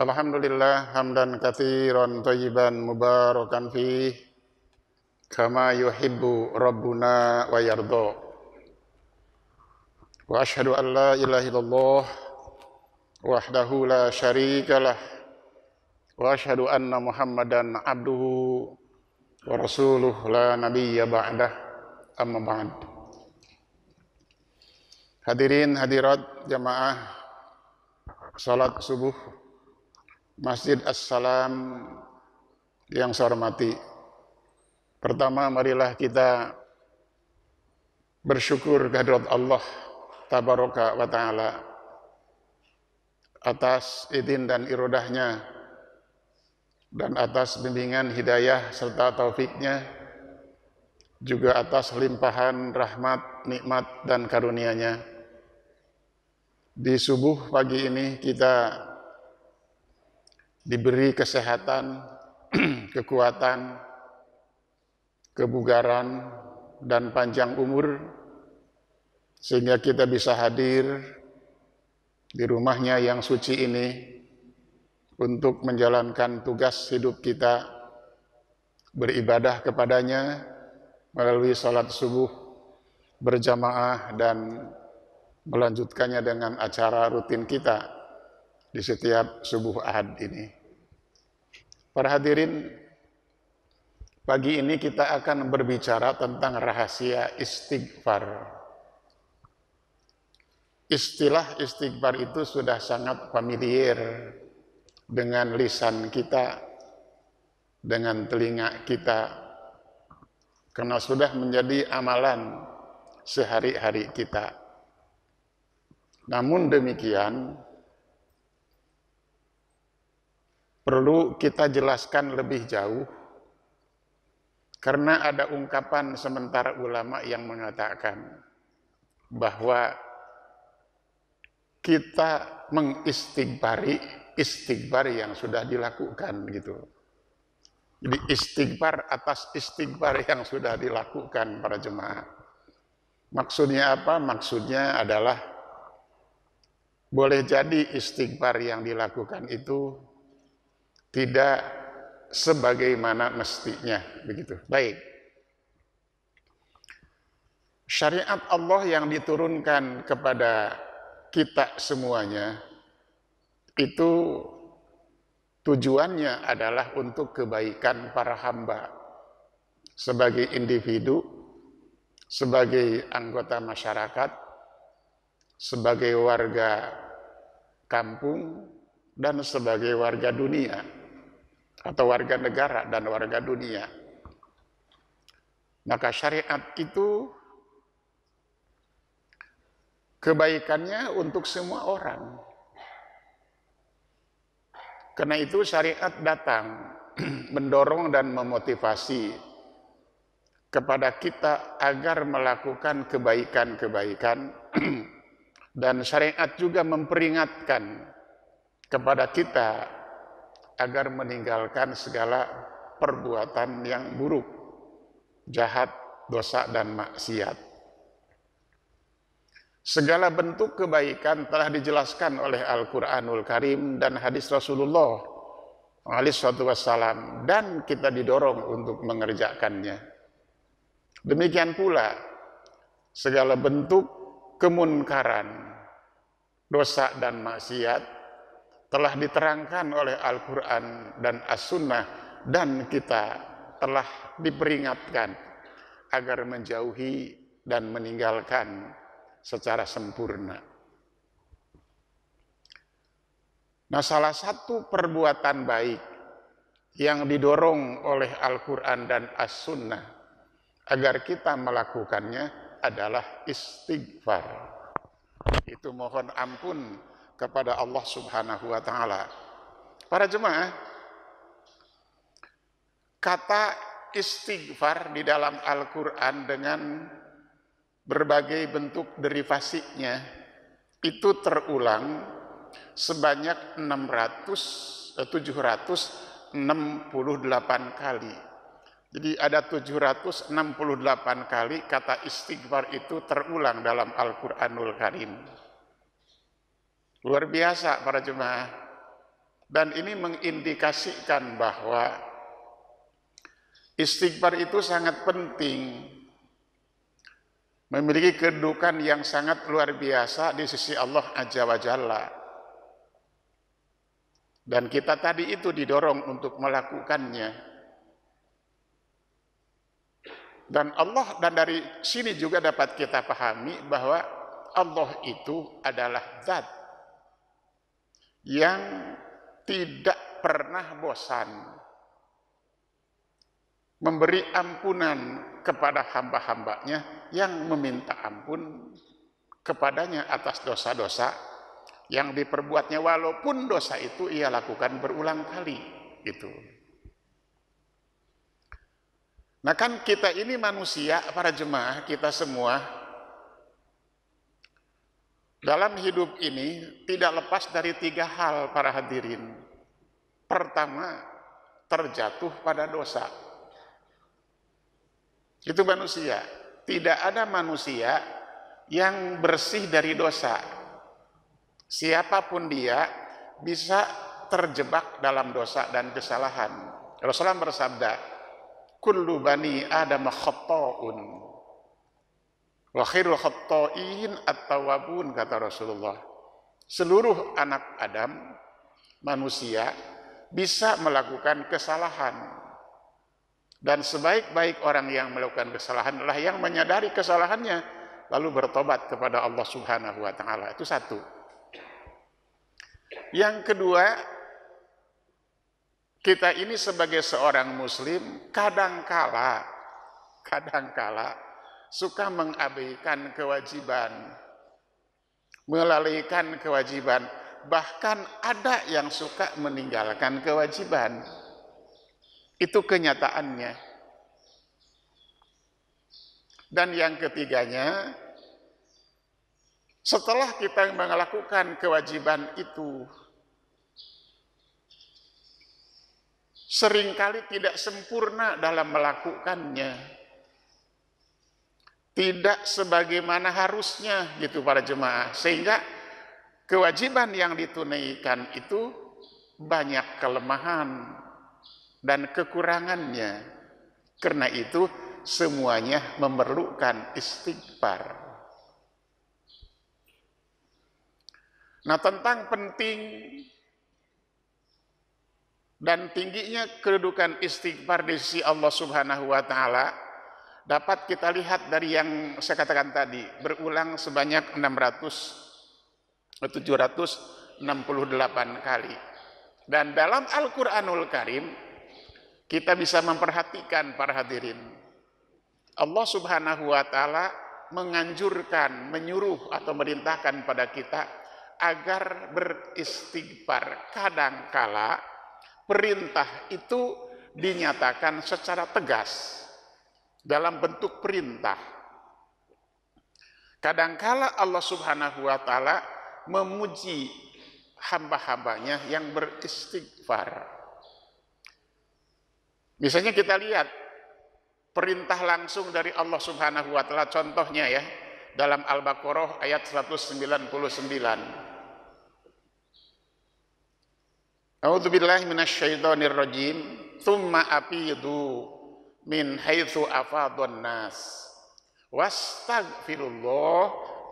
Alhamdulillah hamdan katsiran thayyiban mubarakan fih kama yuhibbu rabbuna wa yarda. Wa asyhadu an la ilaha illallah wahdahu la syarikalah wa asyhadu anna Muhammadan abduhu wa rasuluh la nabiyya ba'dah, amma ba'd. Hadirin hadirat jamaah salat subuh Masjid As-Salam yang saya hormati. Pertama, marilah kita bersyukur kehadirat Allah Tabaraka wa Ta'ala atas izin dan irodahnya dan atas bimbingan hidayah serta taufiknya, juga atas limpahan rahmat, nikmat dan karunia-Nya. Di subuh pagi ini kita diberi kesehatan, kekuatan, kebugaran, dan panjang umur, sehingga kita bisa hadir di rumahnya yang suci ini untuk menjalankan tugas hidup kita, beribadah kepadanya melalui salat subuh berjamaah dan melanjutkannya dengan acara rutin kita di setiap subuh Ahad ini. Para hadirin, pagi ini kita akan berbicara tentang rahasia istighfar. Istilah istighfar itu sudah sangat familiar dengan lisan kita, dengan telinga kita, karena sudah menjadi amalan sehari-hari kita. Namun demikian, perlu kita jelaskan lebih jauh, karena ada ungkapan sementara ulama yang mengatakan bahwa kita mengistighfari istighfar yang sudah dilakukan gitu. Jadi istighfar atas istighfar yang sudah dilakukan para jemaah. Maksudnya apa? Maksudnya adalah boleh jadi istighfar yang dilakukan itu tidak sebagaimana mestinya, begitu. Baik. Syariat Allah yang diturunkan kepada kita semuanya itu tujuannya adalah untuk kebaikan para hamba sebagai individu, sebagai anggota masyarakat, sebagai warga kampung, dan sebagai warga dunia atau warga negara dan warga dunia. Maka syariat itu kebaikannya untuk semua orang. Karena itu syariat datang mendorong dan memotivasi kepada kita agar melakukan kebaikan-kebaikan dan syariat juga memperingatkan kepada kita agar meninggalkan segala perbuatan yang buruk, jahat, dosa, dan maksiat. Segala bentuk kebaikan telah dijelaskan oleh Al-Quranul Karim dan hadis Rasulullah SAW, dan kita didorong untuk mengerjakannya. Demikian pula segala bentuk kemunkaran, dosa, dan maksiat telah diterangkan oleh Al-Quran dan As-Sunnah, dan kita telah diperingatkan agar menjauhi dan meninggalkan secara sempurna. Nah, salah satu perbuatan baik yang didorong oleh Al-Quran dan As-Sunnah agar kita melakukannya adalah istighfar. Itu mohon ampun kepada Allah Subhanahu wa Ta'ala. Para jemaah, kata istighfar di dalam Al-Quran dengan berbagai bentuk derivasinya itu terulang sebanyak 768 kali. Jadi ada 768 kali kata istighfar itu terulang dalam Al-Quranul Karim. Luar biasa para jemaah. Dan ini mengindikasikan bahwa istighfar itu sangat penting, memiliki kedudukan yang sangat luar biasa di sisi Allah Azza wa Jalla. Dan kita tadi itu didorong untuk melakukannya. Dan dari sini juga dapat kita pahami bahwa Allah itu adalah zat yang tidak pernah bosan memberi ampunan kepada hamba-hambanya yang meminta ampun kepadanya atas dosa-dosa yang diperbuatnya, walaupun dosa itu ia lakukan berulang kali gitu. Nah kan kita ini manusia, para jemaah, kita semua dalam hidup ini tidak lepas dari 3 hal, para hadirin. Pertama, terjatuh pada dosa. Itu manusia. Tidak ada manusia yang bersih dari dosa. Siapapun dia bisa terjebak dalam dosa dan kesalahan. Rasulullah bersabda, kullu bani Adam khatta'un wa khairul khatta'in at-tawwabun, kata Rasulullah. Seluruh anak Adam, manusia, bisa melakukan kesalahan. Dan sebaik-baik orang yang melakukan kesalahan adalah yang menyadari kesalahannya lalu bertobat kepada Allah Subhanahu wa taala. Itu satu. Yang kedua, kita ini sebagai seorang muslim kadangkala suka mengabaikan kewajiban, melalaikan kewajiban, bahkan ada yang suka meninggalkan kewajiban. Itu kenyataannya. Dan yang ketiganya, setelah kita melakukan kewajiban itu, seringkali tidak sempurna dalam melakukannya. Tidak sebagaimana harusnya gitu, para jemaah. Sehingga kewajiban yang ditunaikan itu banyak kelemahan dan kekurangannya. Karena itu semuanya memerlukan istighfar. Nah, tentang penting dan tingginya kedudukan istighfar di sisi Allah Subhanahu wa taala dapat kita lihat dari yang saya katakan tadi, berulang sebanyak 768 kali. Dan dalam Al-Qur'anul Karim kita bisa memperhatikan, para hadirin, Allah Subhanahu wa taala menganjurkan, menyuruh atau merintahkan pada kita agar beristighfar. Kadangkala perintah itu dinyatakan secara tegas dalam bentuk perintah. Kadangkala Allah Subhanahu wa taala memuji hamba-hambanya yang beristighfar. Misalnya kita lihat perintah langsung dari Allah Subhanahu wa taala, contohnya ya, dalam Al-Baqarah ayat 199. A'udzubillahi minasyaitonirrajim. Tsumma afidu min haitsu afadun nas wastaghfirullah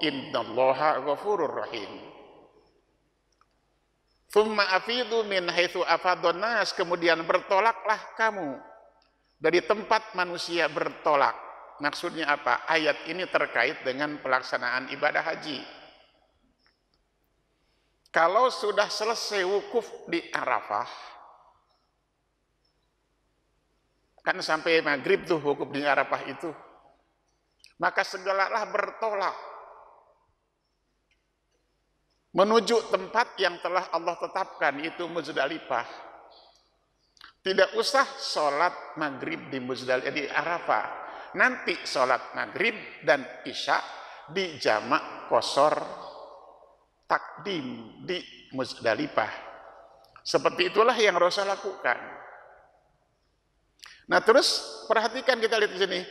innallaha ghafurur rahim. Tsumma afidu min haitsu afadun nas, kemudian bertolaklah kamu dari tempat manusia bertolak. Maksudnya apa? Ayat ini terkait dengan pelaksanaan ibadah haji. Kalau sudah selesai wukuf di Arafah, kan sampai maghrib tuh wukuf di Arafah itu, maka segeralah bertolak menuju tempat yang telah Allah tetapkan, itu Muzdalifah. Tidak usah sholat maghrib di Muzdalifah, di Arafah. Nanti sholat maghrib dan isya di jamak qashar takdim di Muzdalifah. Seperti itulah yang Rasul lakukan. Nah, terus perhatikan, kita lihat di sini,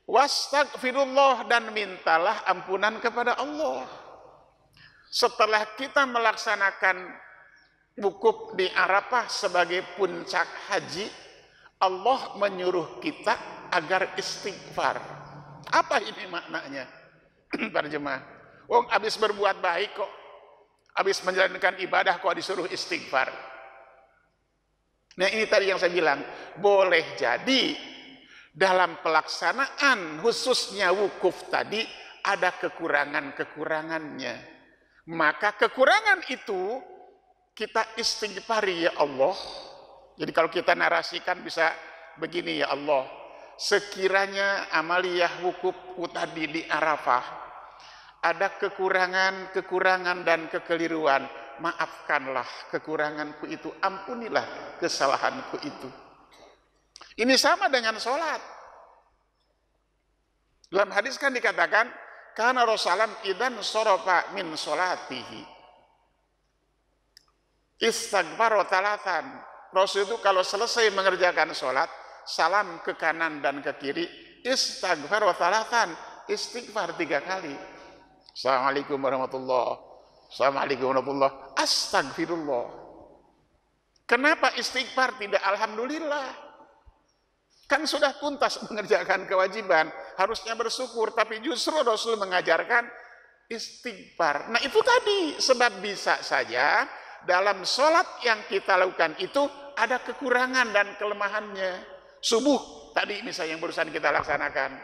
wastaghfirullah, dan mintalah ampunan kepada Allah. Setelah kita melaksanakan wukuf di Arafah sebagai puncak haji, Allah menyuruh kita agar istighfar. Apa ini maknanya? Para jemaah, habis berbuat baik kok, habis menjalankan ibadah kok disuruh istighfar. Nah ini tadi yang saya bilang, boleh jadi dalam pelaksanaan khususnya wukuf tadi ada kekurangannya. Maka kekurangan itu kita istighfari, ya Allah. Jadi kalau kita narasikan bisa begini, ya Allah, sekiranya amaliyah wukufku tadi di Arafah ada kekurangan dan kekeliruan, maafkanlah kekuranganku itu, ampunilah kesalahanku itu. Ini sama dengan sholat. Dalam hadis kan dikatakan, karena Rasulullah idan sorofa min sholatihi istighfar talatan. Rasul itu kalau selesai mengerjakan sholat, salam ke kanan dan ke kiri, istighfar talatan, istighfar 3 kali. Assalamualaikum warahmatullahi wabarakatuh. Assalamualaikum warahmatullahi wabarakatuh. Astagfirullah. Kenapa istighfar tidak alhamdulillah? Kan sudah tuntas mengerjakan kewajiban, harusnya bersyukur, tapi justru Rasul mengajarkan istighfar. Nah itu tadi, sebab bisa saja dalam sholat yang kita lakukan itu ada kekurangan dan kelemahannya. Subuh tadi misalnya yang barusan kita laksanakan,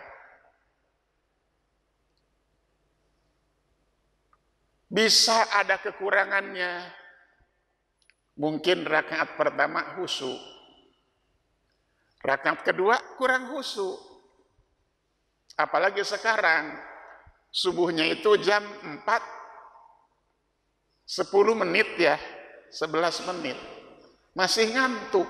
bisa ada kekurangannya. Mungkin rakaat pertama khusyuk, rakaat kedua kurang khusyuk. Apalagi sekarang subuhnya itu jam 4:10 ya, 11 menit. Masih ngantuk,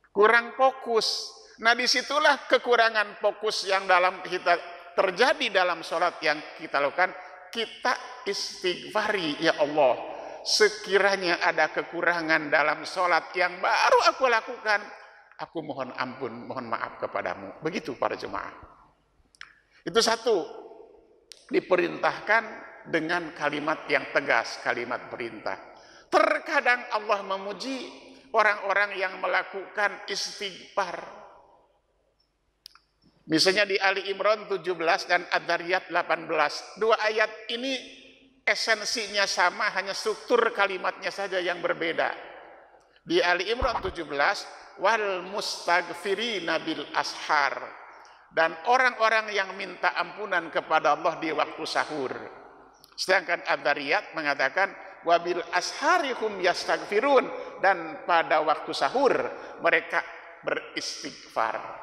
kurang fokus. Nah disitulah kekurangan fokus yang dalam kita terjadi dalam sholat yang kita lakukan. Kita istighfari, ya Allah, sekiranya ada kekurangan dalam sholat yang baru aku lakukan, aku mohon ampun, mohon maaf kepadamu. Begitu para jemaah. Itu satu, diperintahkan dengan kalimat yang tegas, kalimat perintah. Terkadang Allah memuji orang-orang yang melakukan istighfar. Misalnya di Ali Imran 17 dan Ad-Dariyat 18. 2 ayat ini esensinya sama, hanya struktur kalimatnya saja yang berbeda. Di Ali Imran 17, wal mustaghfirina bil ashar, dan orang-orang yang minta ampunan kepada Allah di waktu sahur. Sedangkan Ad-Dariyat mengatakan wabil asharihum yastaghfirun, dan pada waktu sahur mereka beristighfar.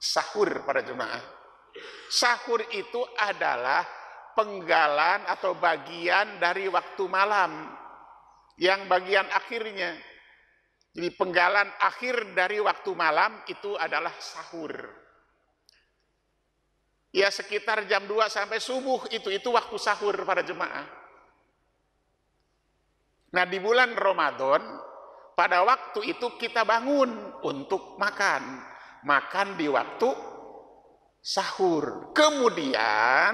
Sahur para jemaah, sahur itu adalah penggalan atau bagian dari waktu malam, yang bagian akhirnya. Jadi penggalan akhir dari waktu malam itu adalah sahur. Ya sekitar jam 2 sampai subuh itu waktu sahur para jemaah. Nah di bulan Ramadan pada waktu itu kita bangun untuk makan di waktu sahur. Kemudian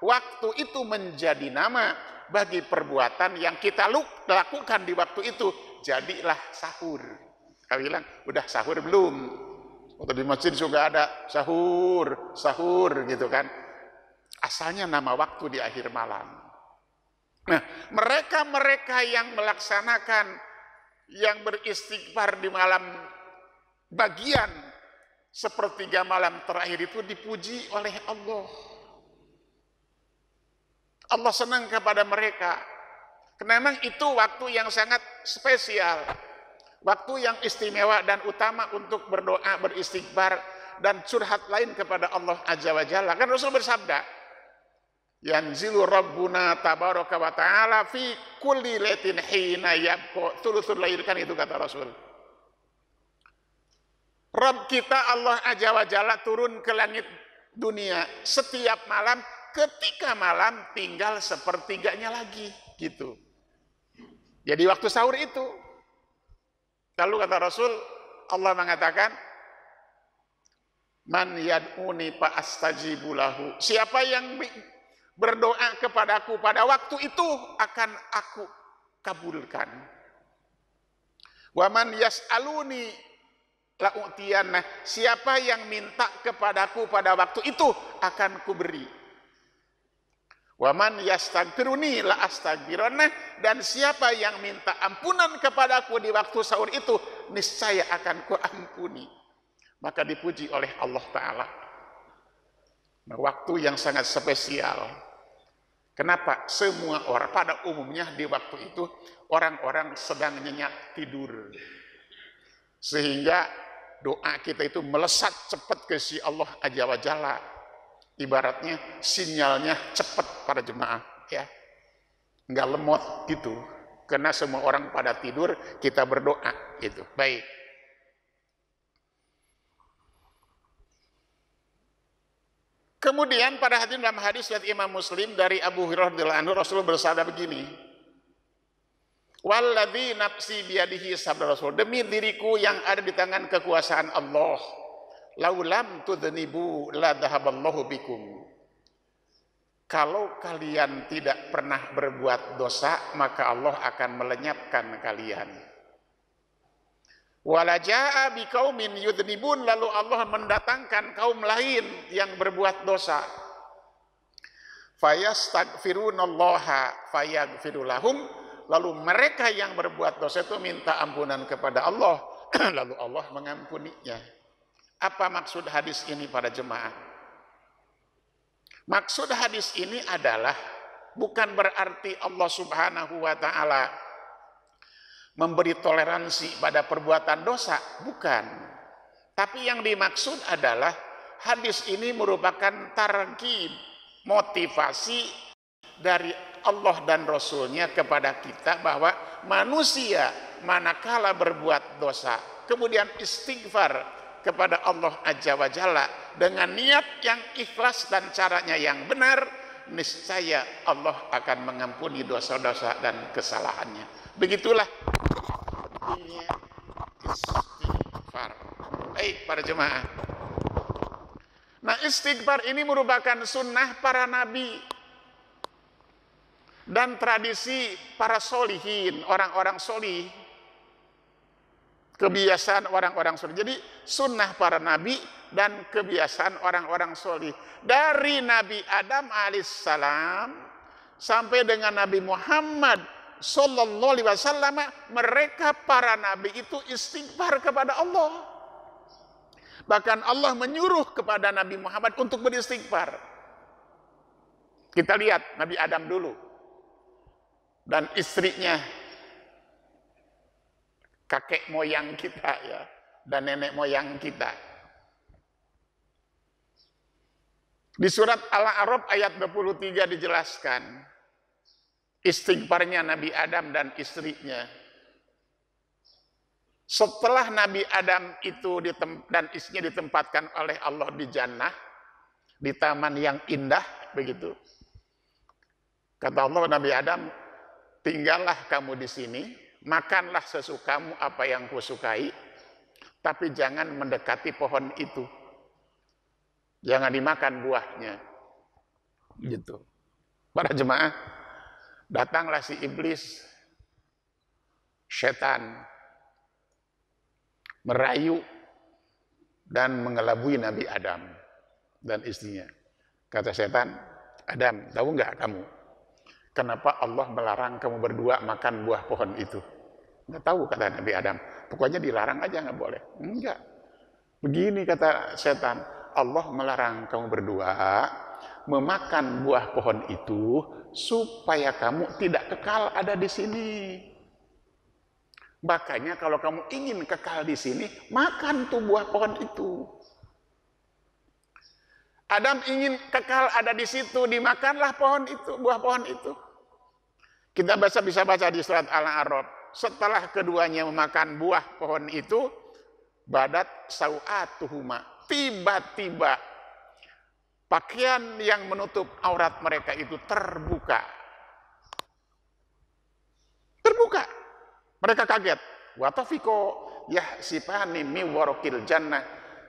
waktu itu menjadi nama bagi perbuatan yang kita lakukan di waktu itu, jadilah sahur. Kau bilang, udah sahur belum? Waktu di masjid juga ada sahur gitu kan. Asalnya nama waktu di akhir malam. Nah, mereka yang melaksanakan, yang beristighfar di malam bagian sepertiga malam terakhir itu dipuji oleh Allah. Allah senang kepada mereka. Karena memang itu waktu yang sangat spesial. Waktu yang istimewa dan utama untuk berdoa, beristighfar, dan curhat lain kepada Allah Azza wa Jalla. Kan Rasul bersabda, yanzilu rabbuna tabaraka wa ta'ala fi kulli lailatin hina yabqa thuluthul lail, kan itu kata Rasul. Rabb kita Allah Azza wa Jalla turun ke langit dunia setiap malam ketika malam tinggal sepertiganya lagi gitu. Jadi waktu sahur itu. Lalu kata Rasul, Allah mengatakan, man yad'uni fa astajibu lahu. Siapa yang berdoa kepadaku pada waktu itu akan aku kabulkan. Wa man yas'aluni la'utiyanna, siapa yang minta kepadaku pada waktu itu akan kuberi. Wa man yastaghfiruni la astaghfirannah, dan siapa yang minta ampunan kepadaku di waktu sahur itu niscaya akan kuampuni. Maka dipuji oleh Allah Ta'ala. Nah, waktu yang sangat spesial. Kenapa? Semua orang pada umumnya di waktu itu orang-orang sedang nyenyak tidur, sehingga doa kita itu melesat cepat ke si Allah Azza wa Jalla. Ibaratnya sinyalnya cepat para jemaah, ya, nggak lemot gitu. Karena semua orang pada tidur, kita berdoa gitu. Baik. Kemudian pada hadirin dalam hadis riwayat Imam Muslim dari Abu Hurairah radhiyallahu anhu, Rasulullah bersabda begini, walladzi nafsi biyadihi, sabda Rasul, demi diriku yang ada di tangan kekuasaan Allah, laulam tudhnibu la dhahaballahu bikum, kalau kalian tidak pernah berbuat dosa maka Allah akan melenyapkan kalian. Wala jaa biqaumin yudhnibun, lalu Allah mendatangkan kaum lain yang berbuat dosa. Fayastaghfirunallaha fayaghfiru lahum, lalu mereka yang berbuat dosa itu minta ampunan kepada Allah, lalu Allah mengampuninya. Apa maksud hadis ini para jemaah? Maksud hadis ini adalah bukan berarti Allah Subhanahu wa Ta'ala memberi toleransi pada perbuatan dosa, bukan. Tapi yang dimaksud adalah hadis ini merupakan targhib, motivasi dari Allah dan Rasulnya kepada kita bahwa manusia manakala berbuat dosa kemudian istighfar kepada Allah Azza wa Jalla dengan niat yang ikhlas dan caranya yang benar, niscaya Allah akan mengampuni dosa-dosa dan kesalahannya. Begitulah ini istighfar. Baik para jemaah. Nah, istighfar ini merupakan sunnah para nabi dan tradisi para solihin, orang-orang solih, kebiasaan orang-orang solih. Jadi sunnah para nabi dan kebiasaan orang-orang solih. Dari Nabi Adam alaihissalam sampai dengan Nabi Muhammad Sallallahu alaihi wasallam, mereka para nabi itu istighfar kepada Allah. Bahkan Allah menyuruh kepada Nabi Muhammad untuk beristighfar. Kita lihat Nabi Adam dulu dan istrinya, kakek moyang kita ya, dan nenek moyang kita. Di surat Al-A'raf ayat 23 dijelaskan istighfarnya Nabi Adam dan istrinya. Setelah Nabi Adam itu dan istrinya ditempatkan oleh Allah di jannah, di taman yang indah begitu. Kata Allah, Nabi Adam, tinggallah kamu di sini, makanlah sesukamu apa yang kusukai, tapi jangan mendekati pohon itu. Jangan dimakan buahnya. Gitu. Para jemaah, datanglah si iblis, setan, merayu dan mengelabui Nabi Adam dan istrinya. Kata setan, Adam, tahu nggak kamu kenapa Allah melarang kamu berdua makan buah pohon itu? Nggak tahu, kata Nabi Adam. Pokoknya dilarang aja, nggak boleh. Enggak. Begini kata setan, Allah melarang kamu berdua memakan buah pohon itu supaya kamu tidak kekal ada di sini. Makanya kalau kamu ingin kekal di sini, makan tuh buah pohon itu. Adam ingin kekal ada di situ, dimakanlah pohon itu, buah pohon itu. Kita bisa baca di surat Al-A'raf. Setelah keduanya memakan buah pohon itu, badat sau'atuhuma. Tiba-tiba pakaian yang menutup aurat mereka itu terbuka. Terbuka. Mereka kaget. Wa tafiqo yahsifani min waraqil jannah.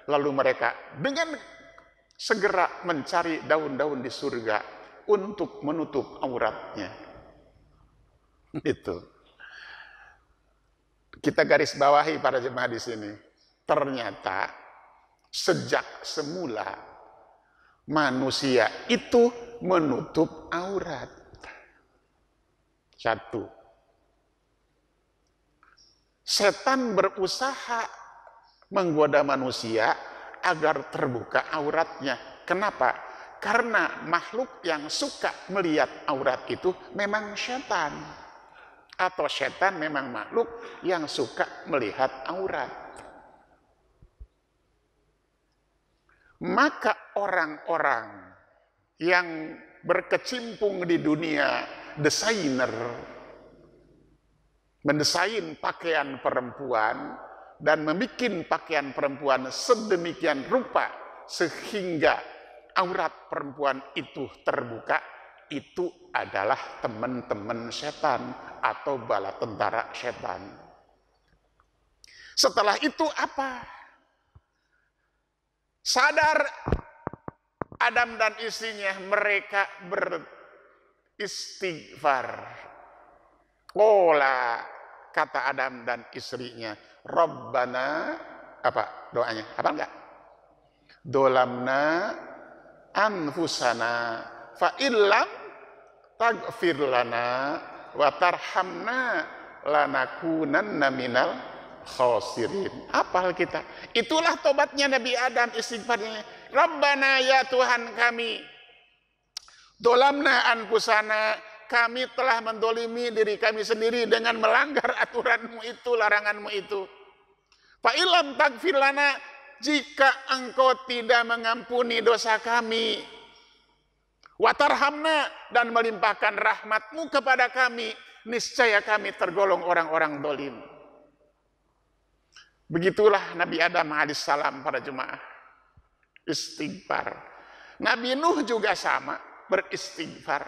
Lalu mereka dengan segera mencari daun-daun di surga untuk menutup auratnya. Itu. Kita garis bawahi para jemaah di sini. Ternyata sejak semula manusia itu menutup aurat. Satu. Setan berusaha menggoda manusia agar terbuka auratnya. Kenapa? Karena makhluk yang suka melihat aurat itu memang setan. Atau setan memang makhluk yang suka melihat aurat. Maka orang-orang yang berkecimpung di dunia desainer, mendesain pakaian perempuan dan membuat pakaian perempuan sedemikian rupa sehingga aurat perempuan itu terbuka, itu adalah teman-teman setan atau bala tentara setan. Setelah itu apa? Sadar Adam dan istrinya, mereka beristighfar. Qala, kata Adam dan istrinya, Rabbana, apa doanya? Apa enggak? Dolamna anfusana fa illam taghfir lana wa tarhamna lanakunanna minal khosirin. Apal kita. Itulah tobatnya Nabi Adam, istighfarnya. Rabbana, ya Tuhan kami, dolamna anfusana, kami telah mendolimi diri kami sendiri dengan melanggar aturanmu itu, laranganmu itu. Fa illam taghfir lana, jika engkau tidak mengampuni dosa kami, watarhamna, dan melimpahkan rahmatmu kepada kami, niscaya kami tergolong orang-orang dolim. Begitulah Nabi Adam alaihissalam para jemaah, istighfar. Nabi Nuh juga sama, beristighfar.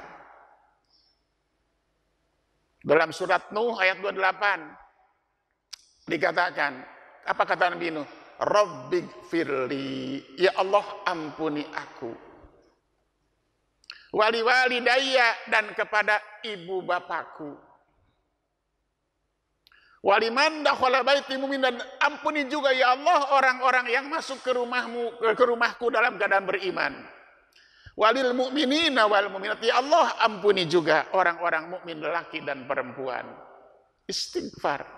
Dalam surat Nuh ayat 28 dikatakan, apa kata Nabi Nuh? Rabbighfirli, ya Allah ampuni aku. Wali walidayya, dan kepada ibu bapakku. Waliman dakhala baiti mu'min, dan ampuni juga ya Allah orang-orang yang masuk ke rumahku dalam keadaan beriman. Walil mu'minina wal mu'minat, ya Allah ampuni juga orang-orang mukmin lelaki dan perempuan. Istighfar.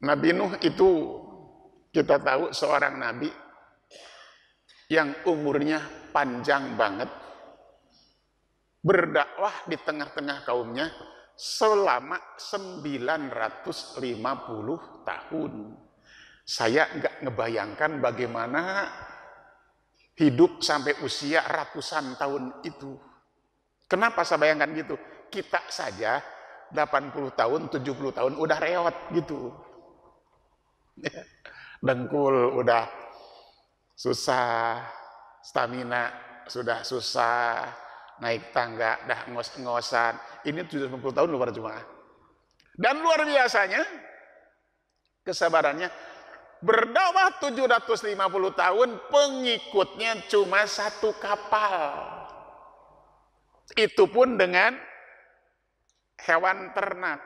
Nabi Nuh itu kita tahu seorang nabi yang umurnya panjang banget, berdakwah di tengah-tengah kaumnya selama 950 tahun. Saya nggak ngebayangkan bagaimana hidup sampai usia ratusan tahun itu. Kenapa saya bayangkan gitu? Kita saja 80 tahun, 70 tahun udah reot gitu. Dengkul udah susah, stamina sudah susah, naik tangga dah ngos-ngosan. Ini 70 tahun luar jemaah. Dan luar biasanya kesabarannya, berdakwah 750 tahun, pengikutnya cuma satu kapal. Itu pun dengan hewan ternak.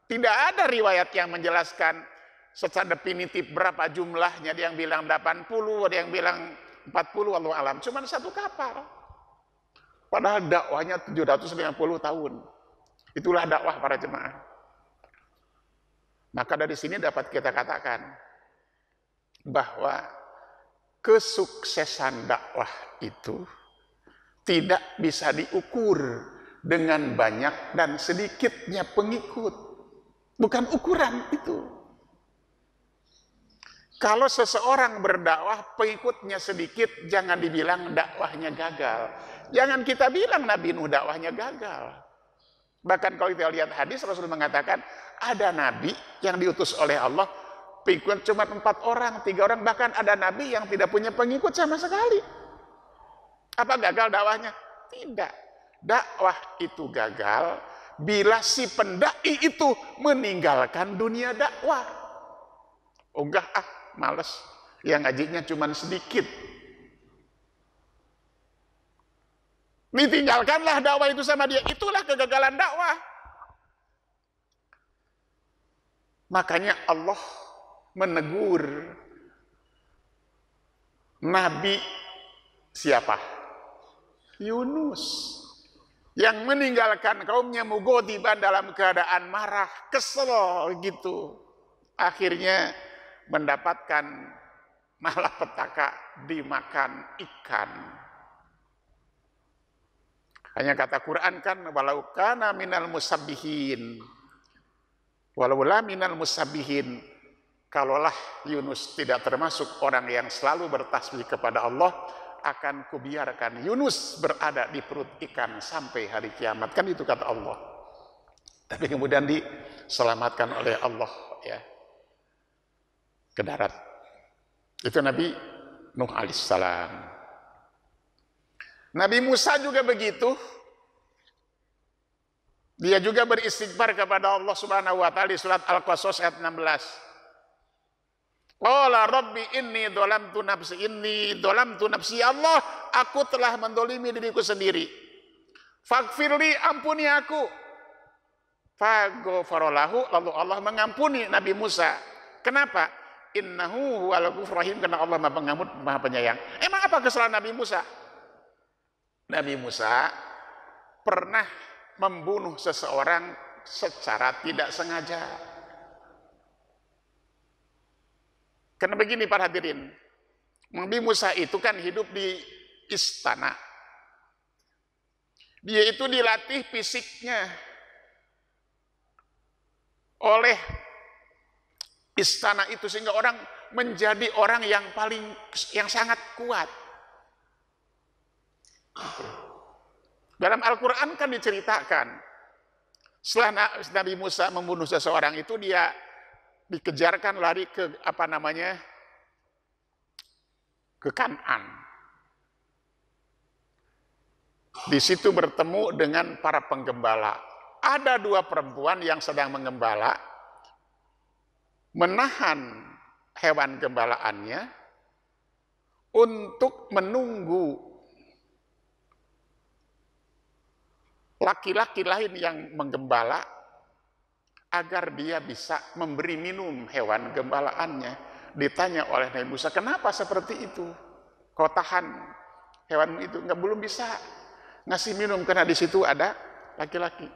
Tidak ada riwayat yang menjelaskan secara definitif berapa jumlahnya. Ada yang bilang 80, ada yang bilang 40, wallahu alam. Cuma satu kapal. Padahal dakwahnya 750 tahun. Itulah dakwah para jemaah. Maka dari sini dapat kita katakan bahwa kesuksesan dakwah itu tidak bisa diukur dengan banyak dan sedikitnya pengikut. Bukan ukuran itu. Kalau seseorang berdakwah pengikutnya sedikit, jangan dibilang dakwahnya gagal. Jangan kita bilang Nabi Nuh dakwahnya gagal. Bahkan kalau kita lihat hadis, Rasul mengatakan ada nabi yang diutus oleh Allah, pengikut cuma 4 orang, 3 orang, bahkan ada nabi yang tidak punya pengikut sama sekali. Apa gagal dakwahnya? Tidak. Dakwah itu gagal bila si pendai itu meninggalkan dunia dakwah. Oh enggak, males. yang ngajinya cuma sedikit. Ditinggalkanlah dakwah itu sama dia. Itulah kegagalan dakwah. Makanya Allah menegur Nabi siapa? Yunus. Yang meninggalkan kaumnya mugodiban dalam keadaan marah, kesel gitu. Akhirnya mendapatkan malapetaka dimakan ikan. Hanya kata Quran kan, walau kana minal musabbihin, walau la minal musabbihin, kalaulah Yunus tidak termasuk orang yang selalu bertasbih kepada Allah, akan kubiarkan Yunus berada di perut ikan sampai hari kiamat. Kan itu kata Allah. Tapi kemudian diselamatkan oleh Allah ya ke darat. Itu Nabi Nuh alaihissalam. Nabi Musa juga begitu. Dia juga beristighfar kepada Allah Subhanahu wa taala di surat Al-Qasas ayat 16. Qala rabbi inni dhalamtu nafsi ya Allah, aku telah mendolimi diriku sendiri. Faghfirli, ampuni aku. Faghfaralahu, lalu Allah mengampuni Nabi Musa. Kenapa? Innahu huwal ghafurur rahim, karena Allah Maha Pengampun, Maha Penyayang. Emang apa kesalahan Nabi Musa? Nabi Musa pernah membunuh seseorang secara tidak sengaja. Karena begini para hadirin, Nabi Musa itu kan hidup di istana. Dia itu dilatih fisiknya oleh istana itu sehingga orang menjadi orang yang sangat kuat. Dalam Al-Quran kan diceritakan setelah Nabi Musa membunuh seseorang itu, dia dikejarkan lari ke ke Kan'an. Di situ bertemu dengan para penggembala. Ada dua perempuan yang sedang menggembala, menahan hewan gembalaannya untuk menunggu laki-laki lain yang menggembala agar dia bisa memberi minum hewan gembalaannya. Ditanya oleh Nabi Musa, kenapa seperti itu? Kau tahan hewan itu, belum bisa ngasih minum karena di situ ada laki-laki,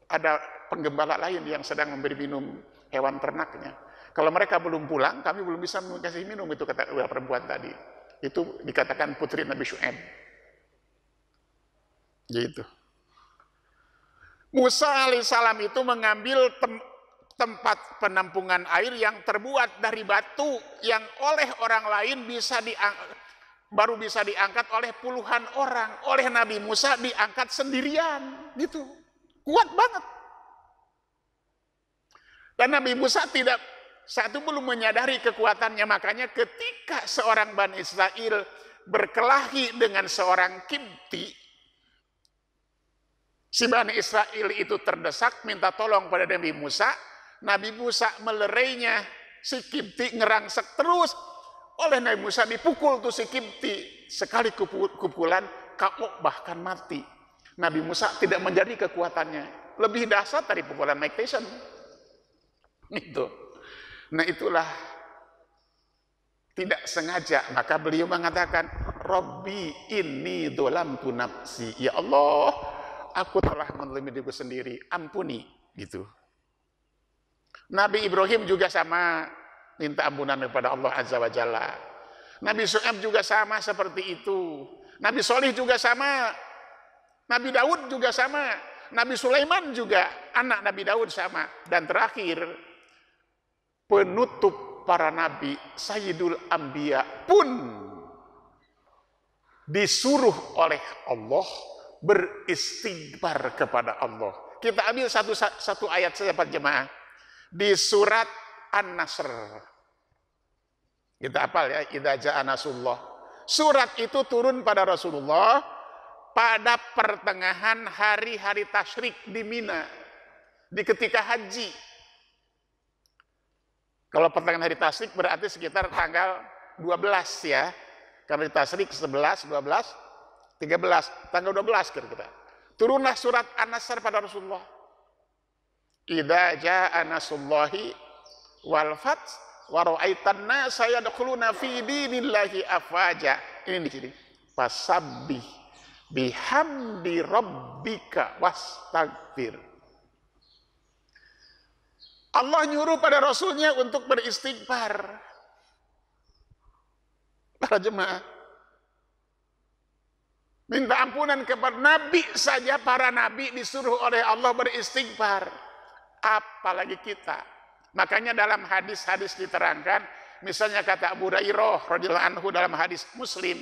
ada penggembala lain yang sedang memberi minum hewan ternaknya. Kalau mereka belum pulang, kami belum bisa mengasih minum, itu kata perempuan tadi. Itu dikatakan putri Nabi Syu'aib. Gitu. Musa alaihissalam itu mengambil tempat penampungan air yang terbuat dari batu yang oleh orang lain baru bisa diangkat oleh puluhan orang. Oleh Nabi Musa diangkat sendirian, gitu. Kuat banget. Dan Nabi Musa belum menyadari kekuatannya. Makanya ketika seorang Bani Israel berkelahi dengan seorang Kipti, si Bani Israel itu terdesak minta tolong pada Nabi Musa. Nabi Musa melerainya, si Kipti ngerangsek terus. Oleh Nabi Musa dipukul tuh si Kipti. Sekali pukulan kapok bahkan mati. Nabi Musa tidak menjadi kekuatannya. Lebih dahsyat dari pukulan Mike Tyson. Itu. Nah itulah tidak sengaja. Maka beliau mengatakan, Rabbi inni dholamtu nafsi. Ya Allah, aku telah menzalimi diriku sendiri, ampuni, gitu. Nabi Ibrahim juga sama, minta ampunan kepada Allah Azza wa Jalla. Nabi Syu'aib juga sama seperti itu. Nabi Sholih juga sama. Nabi Daud juga sama. Nabi Sulaiman juga, anak Nabi Daud sama. Dan terakhir, penutup para nabi, Sayyidul Anbiya pun disuruh oleh Allah beristighfar kepada Allah. Kita ambil satu ayat saja Pak Jemaah. Di surat An-Nasr. Kita hafal ya, idza jaa nasrullah. Surat itu turun pada Rasulullah pada pertengahan hari-hari tasyrik di Mina, di ketika haji. Kalau pertengahan hari tasyrik berarti sekitar tanggal 12 ya. Karena di Tasyrik 11, 12, 13, tanggal 12 kira-kira. Turunlah surat An-Nasr pada Rasulullah. Idza jaa nasrullahi wal fath wa ra'aitan nasa yadkhuluna fi dinillahi afwaja. Ini di sini. Fasabbih bihamdi rabbika wastaghfir. Allah nyuruh pada Rasulnya untuk beristighfar. Para jemaah, minta ampunan kepada Nabi saja, para Nabi disuruh oleh Allah beristighfar. Apalagi kita. Makanya dalam hadis-hadis diterangkan, misalnya kata Abu Hurairah radhiyallahu anhu dalam hadis Muslim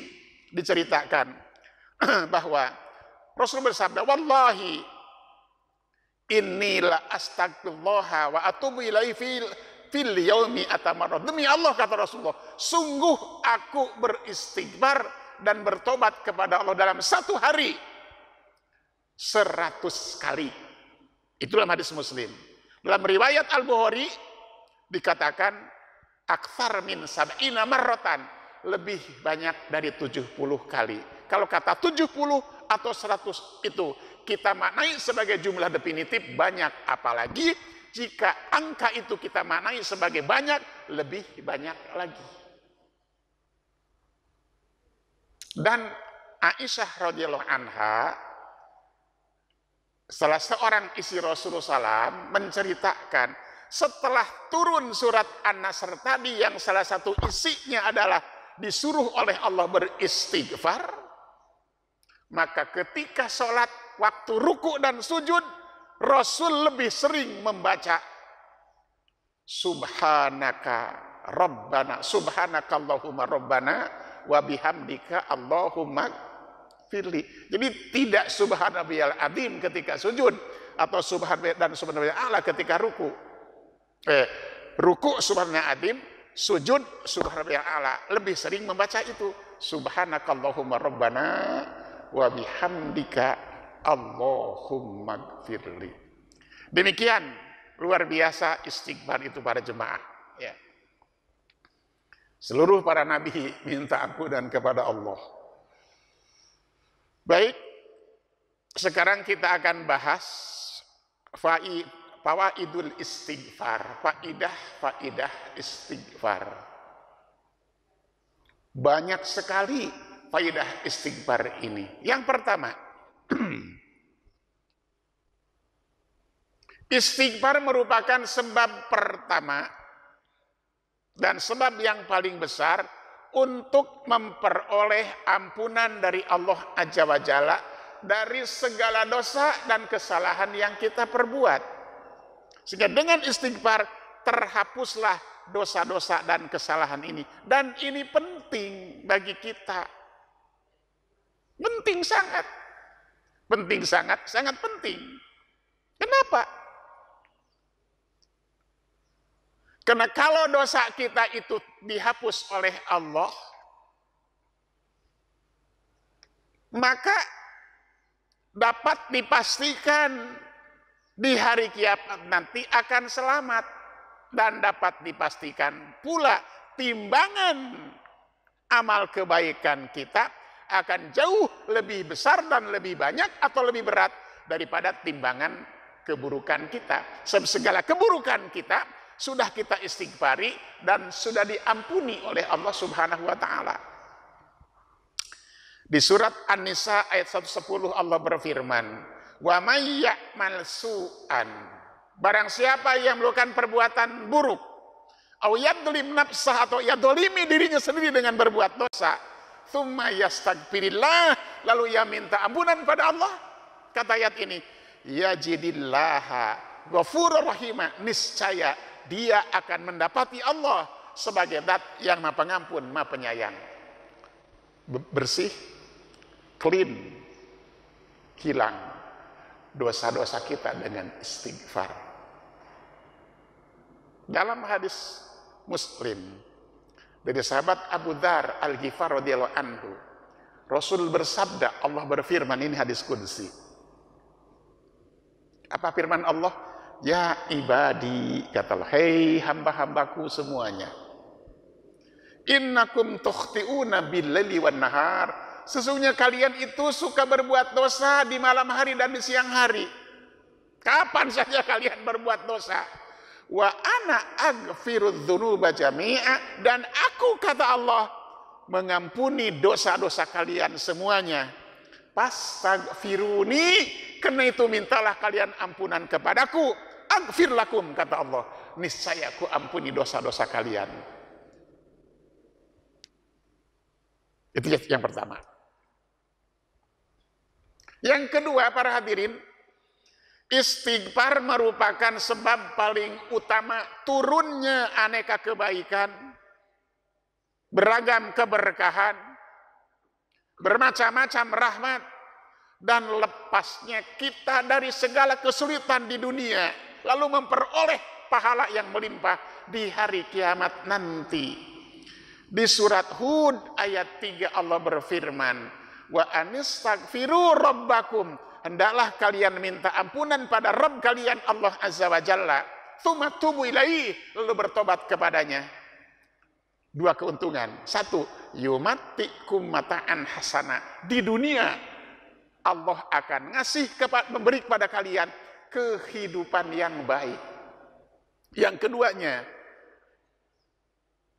diceritakan bahwa Rasul bersabda, wallahi inilah astagfirullah wa atubu ilaihi fil yaumi atamarrah. Demi Allah, kata Rasulullah, sungguh aku beristighfar dan bertobat kepada Allah dalam satu hari 100 kali. Itulah hadis Muslim. Dalam riwayat Al-Bukhari dikatakan aktsar min sab'ina marratan, lebih banyak dari 70 kali. Kalau kata 70 atau 100 itu kita maknai sebagai jumlah definitif banyak, apalagi jika angka itu kita maknai sebagai banyak, lebih banyak lagi. Dan Aisyah radhiyallahu anha, salah seorang istri Rasulullah SAW, menceritakan setelah turun surat An-Nasr tadi yang salah satu isinya adalah disuruh oleh Allah beristighfar, maka ketika sholat waktu ruku dan sujud, Rasul lebih sering membaca Subhanaka Rabbana, Subhanaka Allahumma Rabbana wa bihamdika Allahumma firli. Jadi tidak Subhanallahil Azim ketika sujud, atau Subhanallahil A'la ketika ruku. Ruku Subhanallahil Azim, sujud Subhanallahil A'la. Lebih sering membaca itu Subhanaka Allahumma Rabbana wa bihamdika Allahumma gfirli. Demikian luar biasa istighfar itu para jemaah ya. Seluruh para nabi minta ampunan kepada Allah. Baik, sekarang kita akan bahas fawaidul istighfar, faidah istighfar. Banyak sekali faidah istighfar ini. Yang pertama, istighfar merupakan sebab pertama dan sebab yang paling besar untuk memperoleh ampunan dari Allah Azza wa Jalla dari segala dosa dan kesalahan yang kita perbuat. Sehingga dengan istighfar terhapuslah dosa-dosa dan kesalahan ini. Dan ini penting bagi kita. Penting sangat. Penting sangat, sangat penting. Kenapa? Karena kalau dosa kita itu dihapus oleh Allah, maka dapat dipastikan di hari kiamat nanti akan selamat. Dan dapat dipastikan pula timbangan amal kebaikan kita akan jauh lebih besar dan lebih banyak atau lebih berat daripada timbangan keburukan kita. Segala keburukan kita sudah kita istighfari dan sudah diampuni oleh Allah Subhanahu wa taala. Di surat An-Nisa ayat 110 Allah berfirman, "Wa may ya'mal su'an", barang siapa yang melakukan perbuatan buruk, au yadlim nafsah, atau yadolimi dirinya sendiri dengan berbuat dosa, tsumma yastaghfirillah, lalu ia minta ampunan pada Allah. Kata ayat ini, yajidillaha ghafurur rahimah, niscaya dia akan mendapati Allah sebagai zat yang Maha Pengampun, Maha Penyayang. Bersih, clean, hilang dosa-dosa kita dengan istighfar. Dalam hadis Muslim dari sahabat Abu Dzar Al-Ghifari radhiyallahu anhu, Rasul bersabda, Allah berfirman, ini hadis qudsi. Apa firman Allah? Ya ibadi, kata Allah, hei hamba-hambaku semuanya, Innakum tukhti'una bil-laili wan-nahar. Sesungguhnya kalian itu suka berbuat dosa di malam hari dan di siang hari. Kapan saja kalian berbuat dosa. Wa ana aghfirudz dzunuba jami'a, dan aku, kata Allah, mengampuni dosa-dosa kalian semuanya. Fastaghfiruni, karena itu mintalah kalian ampunan kepadaku. Aghfir lakum, kata Allah, niscaya aku ampuni dosa-dosa kalian. Itu yang pertama. Yang kedua, para hadirin, istighfar merupakan sebab paling utama turunnya aneka kebaikan, beragam keberkahan, bermacam-macam rahmat, dan lepasnya kita dari segala kesulitan di dunia, lalu memperoleh pahala yang melimpah di hari kiamat nanti. Di surat Hud ayat 3 Allah berfirman, wa anistaghfiru rabbakum, hendaklah kalian minta ampunan pada Rabb kalian Allah Azza wa Jalla, tsumma tubu ilaihi, lalu bertobat kepadanya. Dua keuntungan. Satu, yumatikum mata'an hasana. Di dunia Allah akan memberi kepada kalian kehidupan yang baik. Yang keduanya,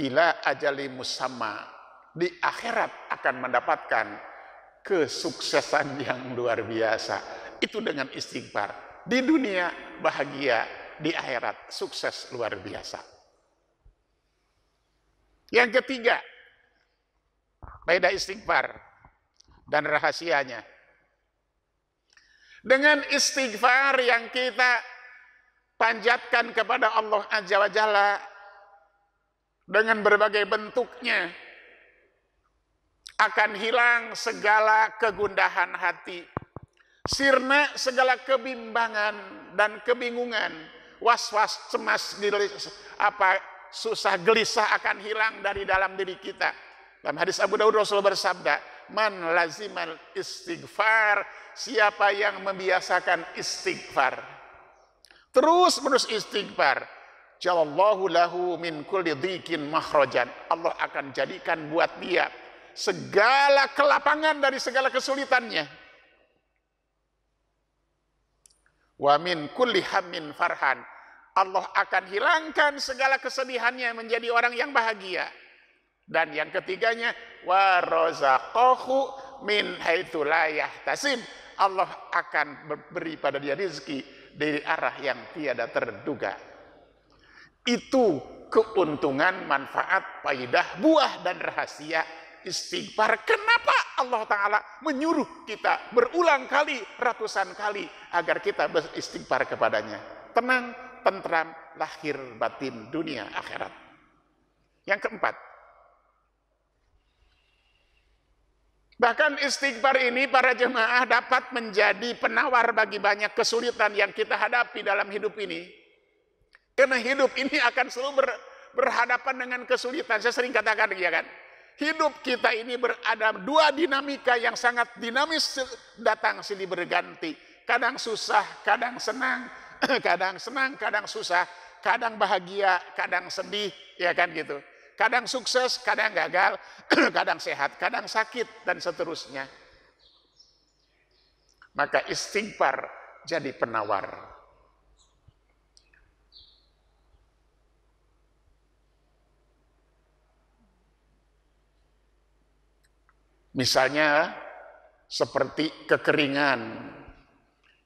ila ajali musamma, di akhirat akan mendapatkan kesuksesan yang luar biasa. Itu dengan istighfar. Di dunia bahagia, di akhirat sukses luar biasa. Yang ketiga, faedah istighfar dan rahasianya. Dengan istighfar yang kita panjatkan kepada Allah Azza wa Jalla dengan berbagai bentuknya, akan hilang segala kegundahan hati, sirna segala kebimbangan dan kebingungan, was-was, cemas, susah gelisah akan hilang dari dalam diri kita. Dalam hadis Abu Daud Rasul bersabda, man lazimal istighfar, siapa yang membiasakan istighfar, terus menerus istighfar, jalallahu lahu min kulli dhikin makhrajan, Allah akan jadikan buat dia segala kelapangan dari segala kesulitannya. Wa min kulli hammin farhan, Allah akan hilangkan segala kesedihannya menjadi orang yang bahagia. Dan yang ketiganya, wa razaqahu min haitsu la yahtasib, Allah akan beri pada dia rezeki dari arah yang tiada terduga. Itu keuntungan, manfaat, faidah, buah dan rahasia istighfar. Kenapa Allah Ta'ala menyuruh kita berulang kali, ratusan kali agar kita beristighfar kepadanya? Tenang, tentram, lahir batin, dunia akhirat. Yang keempat, bahkan istighfar ini para jemaah dapat menjadi penawar bagi banyak kesulitan yang kita hadapi dalam hidup ini. Karena hidup ini akan selalu berhadapan dengan kesulitan. Saya sering katakan, ya kan, hidup kita ini berada dua dinamika yang sangat dinamis, datang silih berganti. Kadang susah, kadang senang, kadang susah, kadang bahagia, kadang sedih, ya kan gitu. Kadang sukses, kadang gagal, kadang sehat, kadang sakit, dan seterusnya. Maka istighfar jadi penawar. Misalnya seperti kekeringan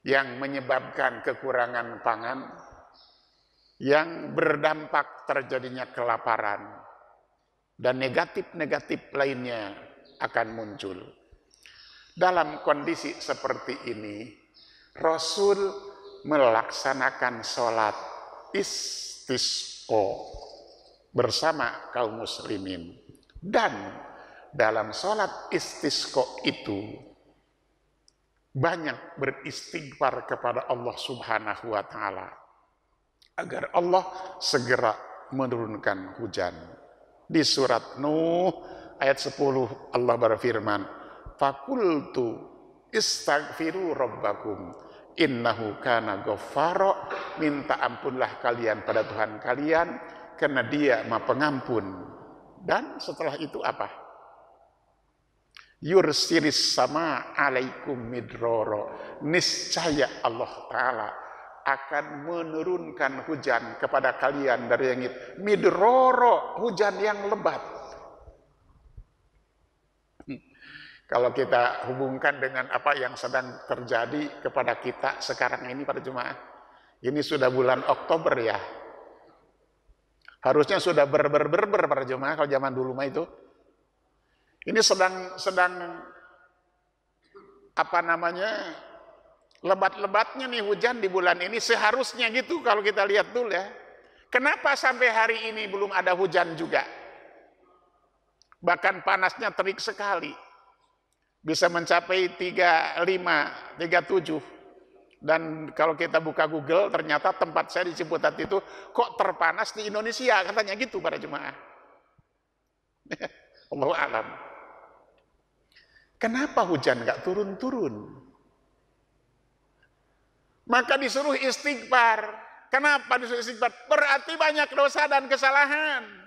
yang menyebabkan kekurangan pangan, yang berdampak terjadinya kelaparan, dan negatif-negatif lainnya akan muncul. Dalam kondisi seperti ini, Rasul melaksanakan sholat istisqa bersama kaum muslimin. Dan dalam sholat istisqa itu banyak beristighfar kepada Allah Subhanahu wa Ta'ala agar Allah segera menurunkan hujan. Di surat Nuh ayat 10 Allah berfirman, "Fakultu istaghfiru rabbakum innahu kana ghaffara." Minta ampunlah kalian pada Tuhan kalian karena Dia Maha Pengampun, Dan setelah itu apa? Yursilis sama alaikum midroro. Niscaya Allah Ta'ala akan menurunkan hujan kepada kalian dari langit. Midroro, hujan yang lebat. Kalau kita hubungkan dengan apa yang sedang terjadi kepada kita sekarang ini para jemaah, ini sudah bulan Oktober ya. Harusnya sudah berber para jemaah kalau zaman dulu mah itu. Ini sedang apa namanya, lebat-lebatnya nih hujan di bulan ini, seharusnya gitu kalau kita lihat dulu ya. Kenapa sampai hari ini belum ada hujan juga? Bahkan panasnya terik sekali. Bisa mencapai 35, 37. Dan kalau kita buka Google, ternyata tempat saya di Ciputat itu kok terpanas di Indonesia, katanya gitu para jemaah. Allahu a'lam. Kenapa hujan nggak turun-turun? Maka disuruh istighfar. Kenapa disuruh istighfar? Berarti banyak dosa dan kesalahan.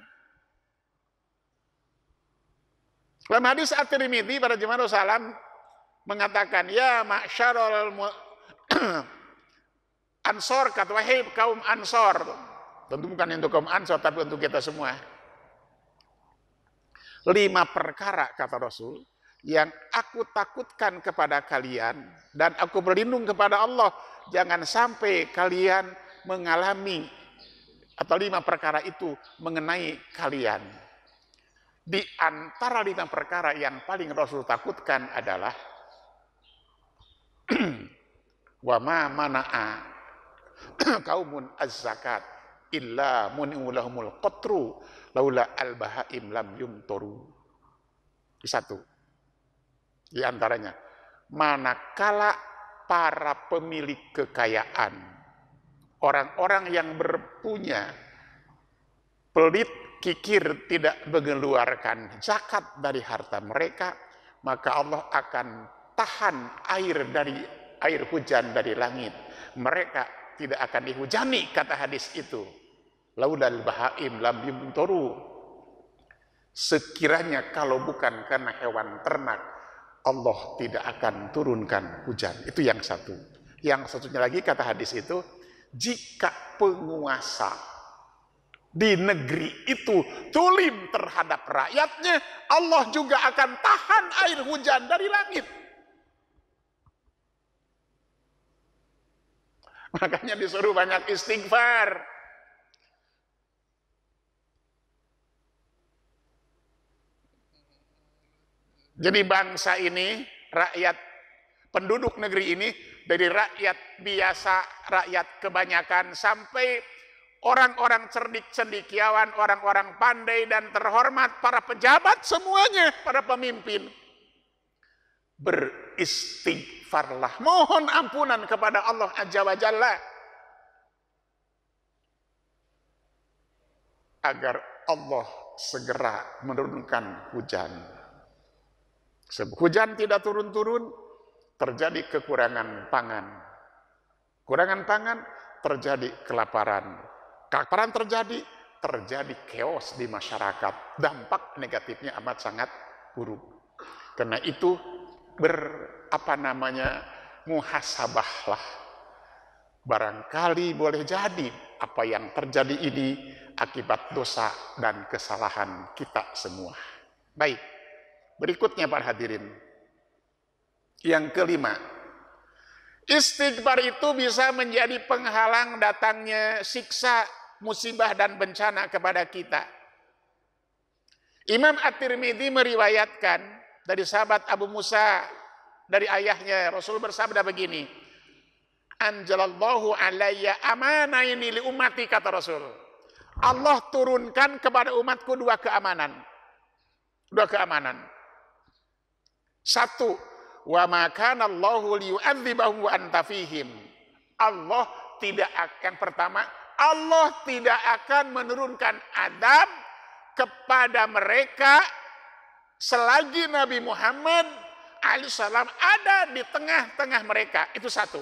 Dalam hadis At-Tirmidzi pada jemaah salam mengatakan, ya ma'syarul Ansor, kata wahai kaum Ansor. Tentu bukan untuk kaum Ansor, tapi untuk kita semua. 5 perkara kata Rasul yang aku takutkan kepada kalian dan aku berlindung kepada Allah jangan sampai kalian mengalami, atau 5 perkara itu mengenai kalian. Di antara 5 perkara yang paling Rasul takutkan adalah wa ma mana'a kaumun az-zakat illa mun'ulahumul qatru laula al-bahaim lam yumtoru. Satu di antaranya, manakala para pemilik kekayaan, orang-orang yang berpunya, pelit, kikir, tidak mengeluarkan zakat dari harta mereka, maka Allah akan tahan air hujan dari langit. Mereka tidak akan dihujani, kata hadis itu. Laulal bahaim lam yumtoru. Sekiranya kalau bukan karena hewan ternak, Allah tidak akan turunkan hujan. Itu yang satu. Yang satunya lagi kata hadis itu, jika penguasa di negeri itu tulim terhadap rakyatnya, Allah juga akan tahan air hujan dari langit. Makanya disuruh banyak istighfar. Jadi bangsa ini, rakyat, penduduk negeri ini, dari rakyat biasa, rakyat kebanyakan, sampai orang-orang cerdik cendekiawan, orang-orang pandai dan terhormat, para pejabat semuanya, para pemimpin, beristighfarlah, mohon ampunan kepada Allah Azza wa Jalla agar Allah segera menurunkan hujan. Hujan tidak turun-turun, terjadi kekurangan pangan. Kurangan pangan, terjadi kelaparan. Kelaparan terjadi chaos di masyarakat. Dampak negatifnya amat sangat buruk. Karena itu muhasabahlah. Barangkali boleh jadi apa yang terjadi ini akibat dosa dan kesalahan kita semua. Baik, berikutnya para hadirin. Yang kelima, istighfar itu bisa menjadi penghalang datangnya siksa, musibah dan bencana kepada kita. Imam At-Tirmidzi meriwayatkan dari sahabat Abu Musa, dari ayahnya, Rasul bersabda begini, anjalallahu alayya amanaini li ummati, kata Rasul. Allah turunkan kepada umatku 2 keamanan. 2 keamanan. 1, wa ma kana Allahu liyu'adzibahum wa anta fihim. Allah tidak akan, yang pertama, Allah tidak akan menurunkan adab kepada mereka selagi Nabi Muhammad alaihissalam ada di tengah-tengah mereka. Itu 1.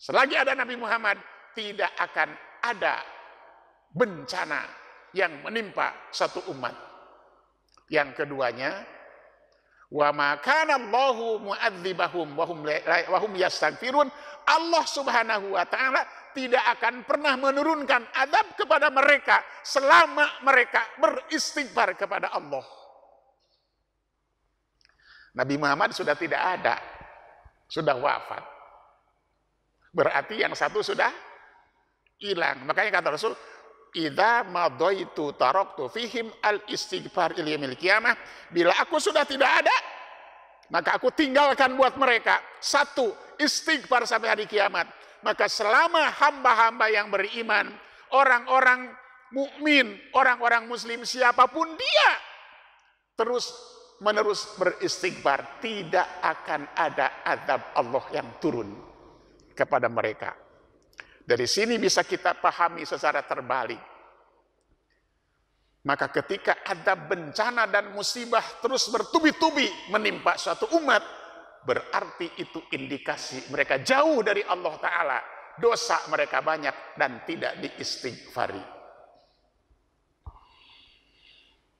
Selagi ada Nabi Muhammad, tidak akan ada bencana yang menimpa satu umat. Yang keduanya, wa ma kana Allahu mu'adzibahum wa hum yastaghfirun. Allah Subhanahu wa taala tidak akan pernah menurunkan adab kepada mereka selama mereka beristighfar kepada Allah. Nabi Muhammad sudah tidak ada, sudah wafat. Berarti yang satu sudah hilang. Makanya kata Rasul, idza madaitu taraktu fihim al-istighfar ila yaumil qiyamah. Bila aku sudah tidak ada, maka aku tinggalkan buat mereka satu, istighfar sampai hari kiamat. Maka selama hamba-hamba yang beriman, orang-orang mukmin, orang-orang muslim siapapun dia, terus menerus beristighfar, tidak akan ada azab Allah yang turun kepada mereka. Dari sini bisa kita pahami secara terbalik. Maka ketika ada bencana dan musibah terus bertubi-tubi menimpa suatu umat, berarti itu indikasi mereka jauh dari Allah Ta'ala. Dosa mereka banyak dan tidak diistighfari.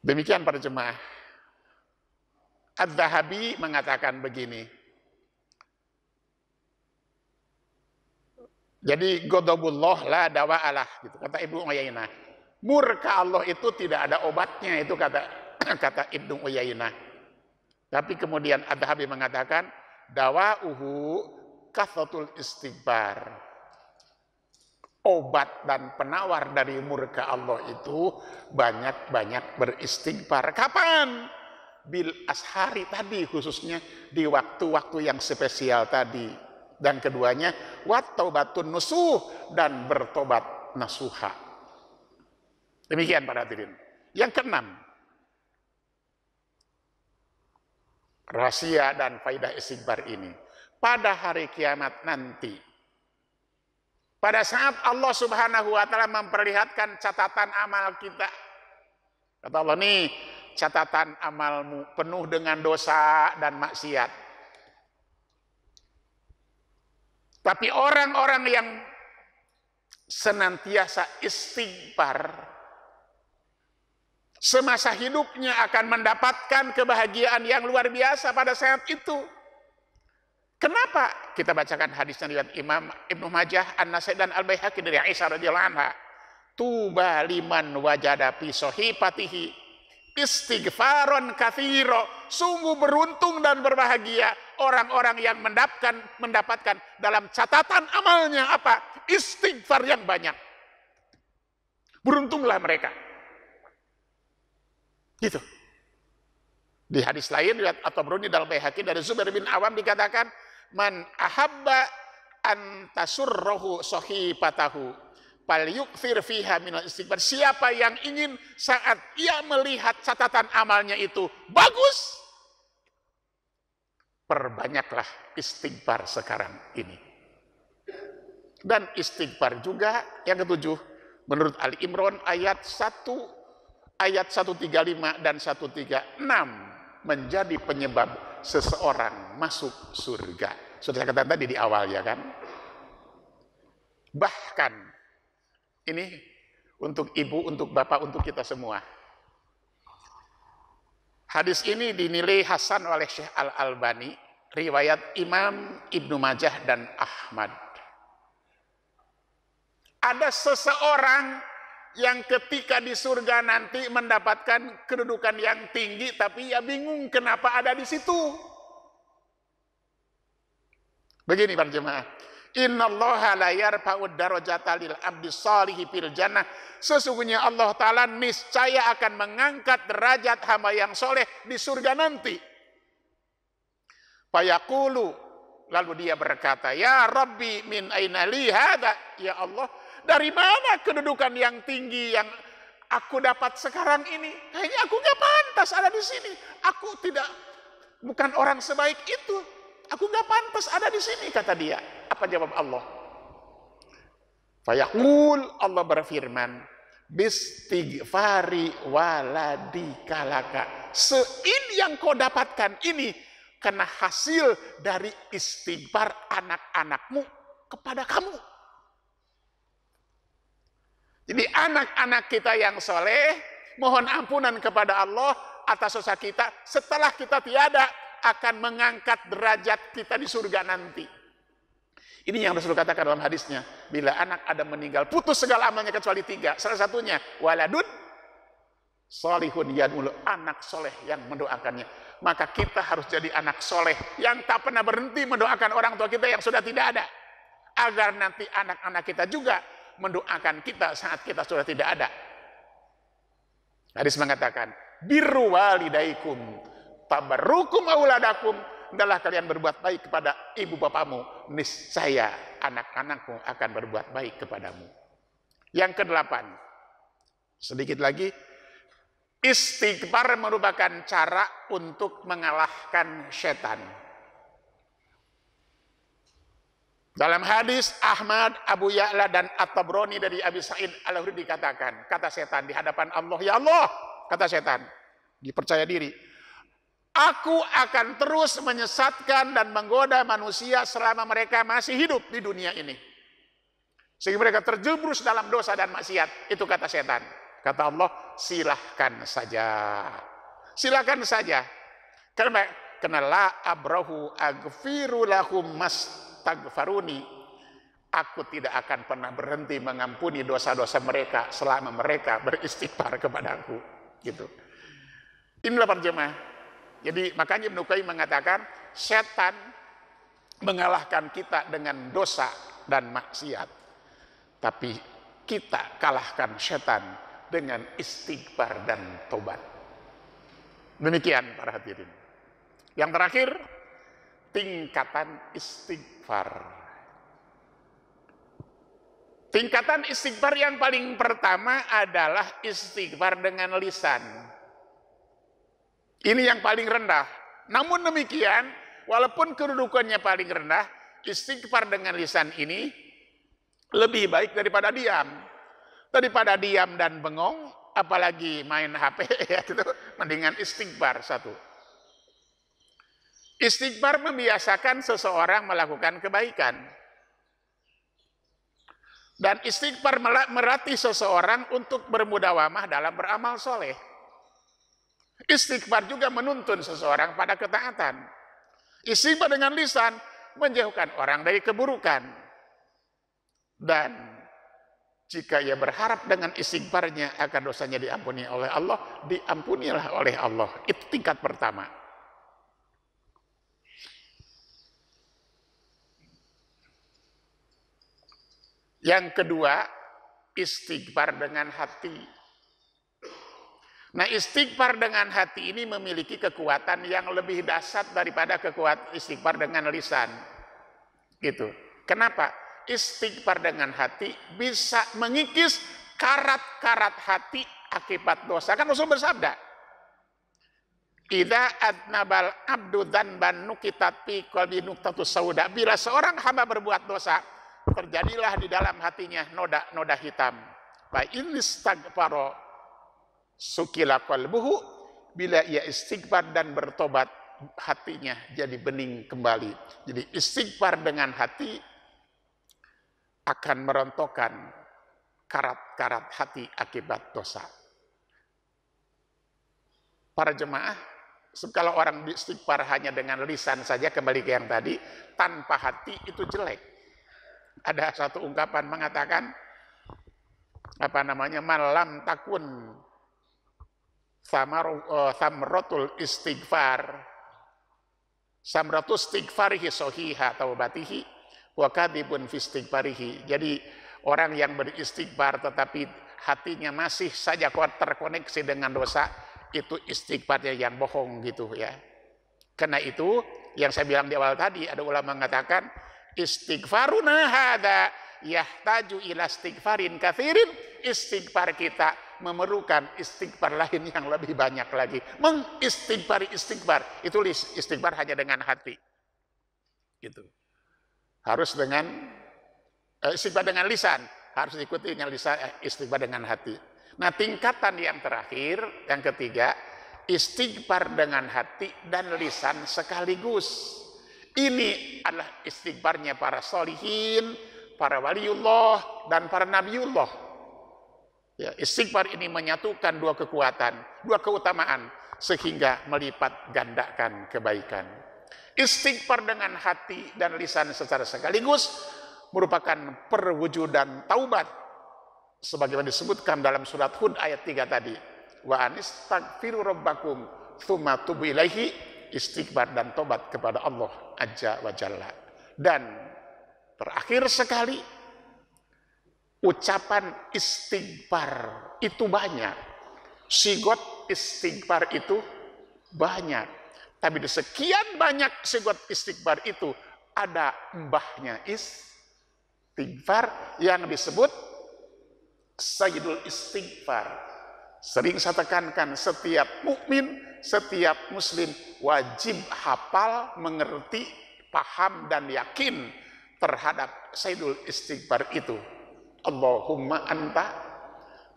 Demikian para jemaah. Adz-Dzahabi mengatakan begini. Jadi ghadabullah la dawa'alah, gitu kata Ibnu Uyainah. Murka Allah itu tidak ada obatnya, itu kata Ibnu Uyainah. Tapi kemudian Adz-Dzahabi mengatakan dawa'uhu kathratul istighfar. Obat dan penawar dari murka Allah itu banyak-banyak beristighfar. Kapan? Bil ashari tadi, khususnya di waktu-waktu yang spesial tadi. Dan keduanya wat taubatun nusuh, dan bertobat nasuha. Demikian para hadirin. Yang keenam, rahasia dan faidah istighfar ini. Pada hari kiamat nanti, pada saat Allah Subhanahu wa taala memperlihatkan catatan amal kita. Kata Allah, nih catatan amalmu penuh dengan dosa dan maksiat. Tapi orang-orang yang senantiasa istighfar semasa hidupnya akan mendapatkan kebahagiaan yang luar biasa pada saat itu. Kenapa? Kita bacakan hadisnya riwayat Imam Ibnu Majah, An-Nasai dan Al-Baihaqi dari Aisyah radhiyallahu anha. Tuba liman wajada fi sahifatihi istighfaron katsira. Sungguh beruntung dan berbahagia orang-orang yang mendapatkan dalam catatan amalnya apa? Istighfar yang banyak. Beruntunglah mereka. Gitu. Di hadis lain riwayat At-Tabrani dalam Baihaqi dari Zubair bin Awam dikatakan, man ahabba an tasurrahu sahifatahu falyukthir fiha minal istighfar. Siapa yang ingin saat ia melihat catatan amalnya itu bagus, perbanyaklah istighfar sekarang ini. Dan istighfar juga yang ketujuh, menurut Ali Imran ayat 1, ayat 135 dan 136 menjadi penyebab seseorang masuk surga. Sudah saya katakan tadi di awal ya kan. Bahkan ini untuk ibu, untuk bapak, untuk kita semua. Hadis ini dinilai hasan oleh Syekh Al-Albani, riwayat Imam Ibnu Majah dan Ahmad. Ada seseorang yang ketika di surga nanti mendapatkan kedudukan yang tinggi, tapi ya bingung kenapa ada di situ. Begini para jemaah, innallaha la yarfa'ud darajata lil abdi shalihi fil jannah. Sesungguhnya Allah Ta'ala niscaya akan mengangkat derajat hamba yang soleh di surga nanti. Fayaqulu, lalu dia berkata, ya Rabbi min aina li hadza. Ya Allah, dari mana kedudukan yang tinggi yang aku dapat sekarang ini? Kayaknya aku gak pantas ada di sini. Aku bukan orang sebaik itu. Aku gak pantas ada di sini, kata dia. Apa jawab Allah? Fayaqul, Allah berfirman, bistighfari waladikalaka. Ini yang kau dapatkan ini karena hasil dari istighfar anak-anakmu kepada kamu. Jadi anak-anak kita yang soleh, mohon ampunan kepada Allah, atas dosa kita, setelah kita tiada akan mengangkat derajat kita di surga nanti. Ini yang Rasul katakan dalam hadisnya, bila anak Adam meninggal, putus segala amalnya kecuali 3. Salah satunya, waladun solihun yad'u, anak soleh yang mendoakannya. Maka kita harus jadi anak soleh yang tak pernah berhenti mendoakan orang tua kita yang sudah tidak ada, agar nanti anak-anak kita juga mendoakan kita saat kita sudah tidak ada. Hadis mengatakan, birru walidaikum tabarrukum auladakum, hendaklah kalian berbuat baik kepada ibu bapamu, niscaya anak-anakmu akan berbuat baik kepadamu. Yang ke-8, sedikit lagi, istighfar merupakan cara untuk mengalahkan setan. Dalam hadis Ahmad, Abu Ya'la dan At-Tabrani dari Abi Sa'id Al-Khudri dikatakan, kata setan di hadapan Allah, ya Allah, kata setan, dipercaya diri, aku akan terus menyesatkan dan menggoda manusia selama mereka masih hidup di dunia ini, sehingga mereka terjerumus dalam dosa dan maksiat. Itu kata setan. Kata Allah, silahkan saja. Silahkan saja. Karena la abrahu aghfiru lahum mastagfaruni. Aku tidak akan pernah berhenti mengampuni dosa-dosa mereka selama mereka beristighfar kepadaku. Gitu. Inilah para jemaah. Jadi makanya Ibnu Qayyim mengatakan, setan mengalahkan kita dengan dosa dan maksiat. Tapi kita kalahkan setan dengan istighfar dan tobat. Demikian para hadirin. Yang terakhir, tingkatan istighfar. Tingkatan istighfar yang paling pertama adalah istighfar dengan lisan. Ini yang paling rendah. Namun demikian, walaupun kedudukannya paling rendah, istighfar dengan lisan ini lebih baik daripada diam. Daripada diam dan bengong, apalagi main HP, ya gitu, mendingan istighfar satu. Istighfar membiasakan seseorang melakukan kebaikan. Dan istighfar melatih seseorang untuk bermudawamah dalam beramal soleh. Istighfar juga menuntun seseorang pada ketaatan. Istighfar dengan lisan menjauhkan orang dari keburukan. Dan jika ia berharap dengan istighfarnya akan dosanya diampuni oleh Allah, diampunilah oleh Allah. Itu tingkat pertama. Yang kedua, istighfar dengan hati. Nah, istighfar dengan hati ini memiliki kekuatan yang lebih dahsyat daripada kekuatan istighfar dengan lisan. Gitu. Kenapa? Istighfar dengan hati bisa mengikis karat-karat hati akibat dosa. Kan Rasul bersabda, idza adnabal abdu dzanban nukitat fi qalbi nuqtatus sauda. Bila seorang hamba berbuat dosa, terjadilah di dalam hatinya noda-noda hitam. Fa in istaghfara sukila qalbuhu. Bila ia istighfar dan bertobat, hatinya jadi bening kembali. Jadi istighfar dengan hati akan merontokkan karat-karat hati akibat dosa. Para jemaah, kalau orang istighfar hanya dengan lisan saja, kembali ke yang tadi, tanpa hati itu jelek. Ada satu ungkapan mengatakan, malam takun samratul istighfar, samratul istighfarihi sohiha taubatihi, wakadibun fi istighfarihi. Jadi orang yang beristighfar tetapi hatinya masih saja terkoneksi dengan dosa, itu istighfarnya yang bohong gitu ya. Karena itu yang saya bilang di awal tadi, ada ulama mengatakan istighfaruna hadza yahtaju ila istighfarin katsirin. Istighfar kita memerlukan istighfar lain yang lebih banyak lagi. Mengistighfari istighfar, itu istighfar hanya dengan hati. Gitu. Harus dengan istighfar dengan lisan, harus ikuti dengan lisan, istighfar dengan hati. Nah, tingkatan yang terakhir, yang ketiga, istighfar dengan hati dan lisan sekaligus. Ini adalah istighfarnya para solihin, para waliullah, dan para nabiullah. Ya, istighfar ini menyatukan dua kekuatan, dua keutamaan. sehingga melipat gandakan kebaikan. Istighfar dengan hati dan lisan secara sekaligus merupakan perwujudan taubat sebagaimana disebutkan dalam surat Hud ayat 3 tadi. Wa anistaghfiru rabbakum tsumma tubu ilaihi, istighfar dan tobat kepada Allah Azza wa Jalla. Dan terakhir sekali, ucapan istighfar itu banyak. Sigot istighfar itu banyak. Tapi di sekian banyak sigot istighfar itu ada mbahnya istighfar yang disebut Sayyidul Istighfar. Sering saya tekankan, setiap mukmin, setiap muslim wajib hafal, mengerti, paham dan yakin terhadap Sayyidul Istighfar itu. Allahumma anta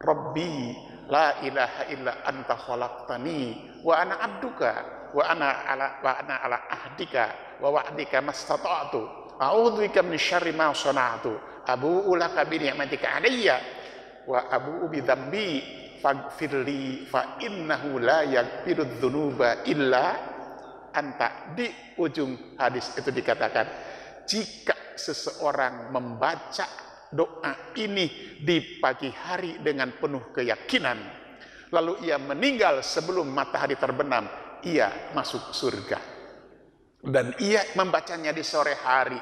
Rabbi la ilaha illa anta khalaqtani wa ana abduka wa ana ala ahdika wa wa'dika mastata'tu a'udzubika min syarri ma sana'tu abu'u laka bi ni'matika alayya wa abu'u bi dzambi faghfirli fa innahu la yaghfirudz dzunuba illa anta. Di ujung hadis itu dikatakan, jika seseorang membaca doa ini di pagi hari dengan penuh keyakinan, lalu ia meninggal sebelum matahari terbenam, ia masuk surga. Dan ia membacanya di sore hari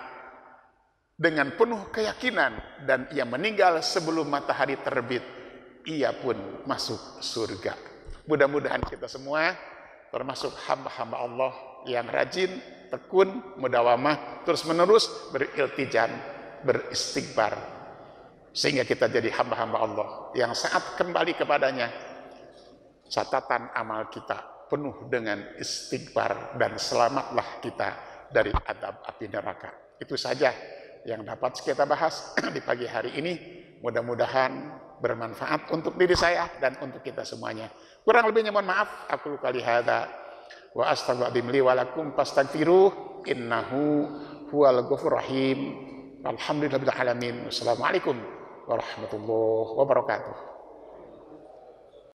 dengan penuh keyakinan, dan ia meninggal sebelum matahari terbit, ia pun masuk surga. Mudah-mudahan kita semua termasuk hamba-hamba Allah yang rajin, tekun, mudawamah, terus-menerus beriltijam, beristighfar, sehingga kita jadi hamba-hamba Allah yang saat kembali kepadanya, catatan amal kita penuh dengan istighfar, dan selamatlah kita dari adab api neraka. Itu saja yang dapat kita bahas di pagi hari ini. Mudah-mudahan bermanfaat untuk diri saya dan untuk kita semuanya. Kurang lebihnya mohon maaf. Aku kali hada wa astaghfiru li wa lakum fastaghfiruh innahu huwal ghafurur rahim. Alhamdulillahirabbil alamin. Wassalamualaikum warahmatullahi wabarakatuh.